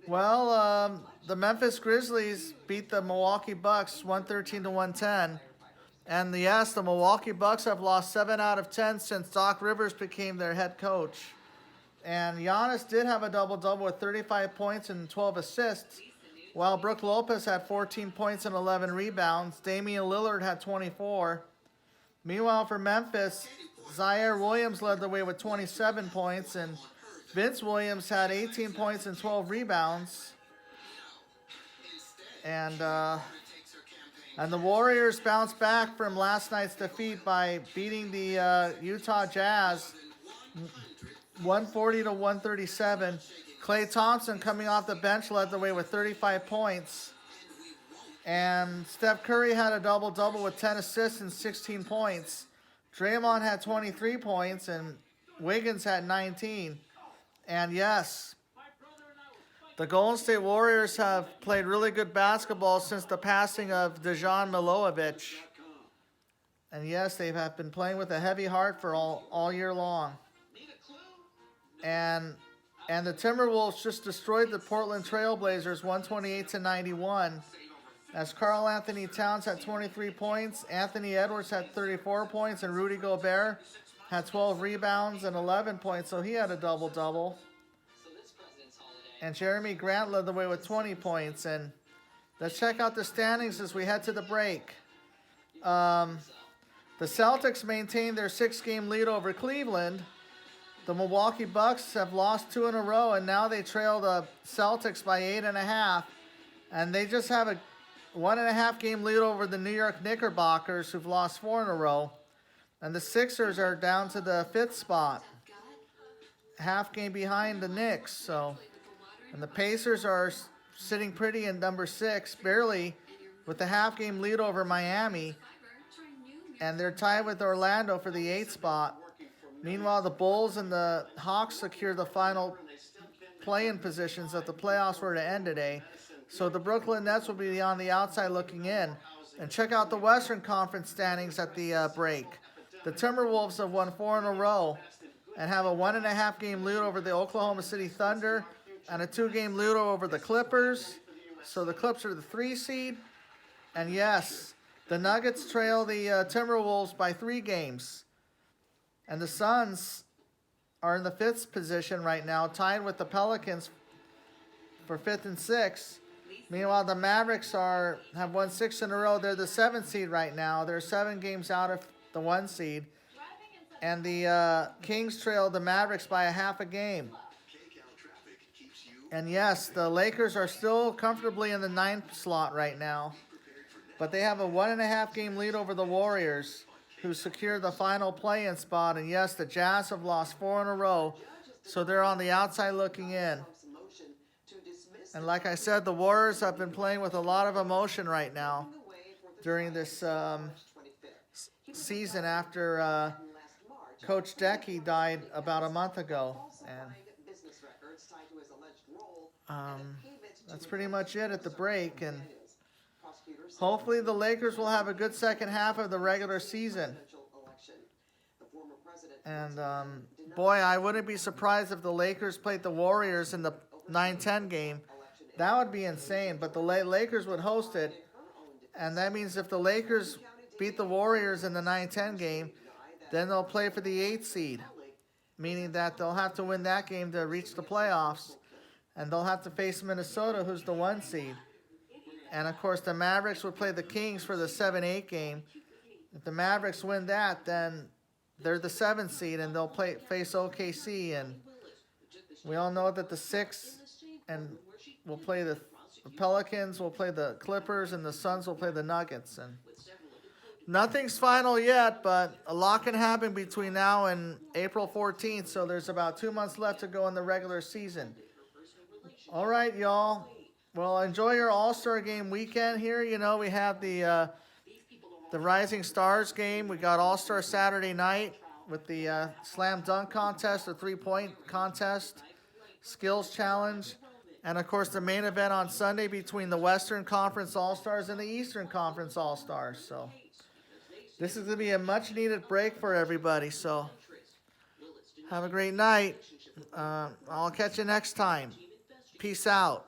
Well, the Memphis Grizzlies beat the Milwaukee Bucks 113 to 110. And yes, the Milwaukee Bucks have lost 7 out of 10 since Doc Rivers became their head coach. And Giannis did have a double-double with 35 points and 12 assists, while Brook Lopez had 14 points and 11 rebounds. Damian Lillard had 24. Meanwhile, for Memphis, Zaire Williams led the way with 27 points, and Vince Williams had 18 points and 12 rebounds. And the Warriors bounced back from last night's defeat by beating the Utah Jazz 140 to 137. Klay Thompson, coming off the bench, led the way with 35 points. And Steph Curry had a double-double with 10 assists and 16 points. Draymond had 23 points, and Wiggins had 19. And yes, the Golden State Warriors have played really good basketball since the passing of Dejan Milojevic. And yes, they have been playing with a heavy heart for all year long. And the Timberwolves just destroyed the Portland Trailblazers 128 to 91. As Karl Anthony Towns had 23 points, Anthony Edwards had 34 points, and Rudy Gobert had 12 rebounds and 11 points, so he had a double-double. And Jeremy Grant led the way with 20 points. And let's check out the standings as we head to the break. The Celtics maintained their 6-game lead over Cleveland. The Milwaukee Bucks have lost 2 in a row, and now they trail the Celtics by 8.5. And they just have a 1.5 game lead over the New York Knickerbockers, who've lost 4 in a row. And the Sixers are down to the 5th spot, half game behind the Knicks. And the Pacers are sitting pretty in number 6, barely, with a half game lead over Miami. And they're tied with Orlando for the 8th spot. Meanwhile, the Bulls and the Hawks secure the final play-in positions if the playoffs were to end today. So the Brooklyn Nets will be on the outside looking in. And check out the Western Conference standings at the break. The Timberwolves have won 4 in a row and have a 1.5 game lead over the Oklahoma City Thunder and a 2-game lead over the Clippers. So the Clips are the 3 seed. And yes, the Nuggets trail the Timberwolves by 3 games. And the Suns are in the 5th position right now, tied with the Pelicans for 5th and 6th. Meanwhile, the Mavericks have won 6 in a row. They're the 7th seed right now. They're 7 games out of the 1 seed. And the Kings trail the Mavericks by a half a game. And yes, the Lakers are still comfortably in the 9th slot right now. But they have a 1.5 game lead over the Warriors, who secured the final play-in spot. And yes, the Jazz have lost 4 in a row, so they're on the outside looking in. And like I said, the Warriors have been playing with a lot of emotion right now during this season after Coach Decky died about a month ago. And that's pretty much it at the break. And hopefully the Lakers will have a good second half of the regular season. And boy, I wouldn't be surprised if the Lakers played the Warriors in the 9-10 game. That would be insane, but the Lakers would host it. And that means if the Lakers beat the Warriors in the 9-10 game, then they'll play for the 8th seed, meaning that they'll have to win that game to reach the playoffs. And they'll have to face Minnesota, who's the 1 seed. And, of course, the Mavericks would play the Kings for the 7-8 game. If the Mavericks win that, then they're the 7th seed, and they'll face OKC. And we all know that the 6th and will play the Pelicans, will play the Clippers, and the Suns will play the Nuggets. And nothing's final yet, but a lot can happen between now and April 14th, so there's about 2 months left to go in the regular season. All right, y'all. Well, enjoy your All-Star Game weekend here. You know, we have the Rising Stars game. We got All-Star Saturday night with the slam dunk contest, the 3-point contest, skills challenge, and, of course, the main event on Sunday between the Western Conference All-Stars and the Eastern Conference All-Stars. So this is going to be a much-needed break for everybody. So have a great night. I'll catch you next time. Peace out.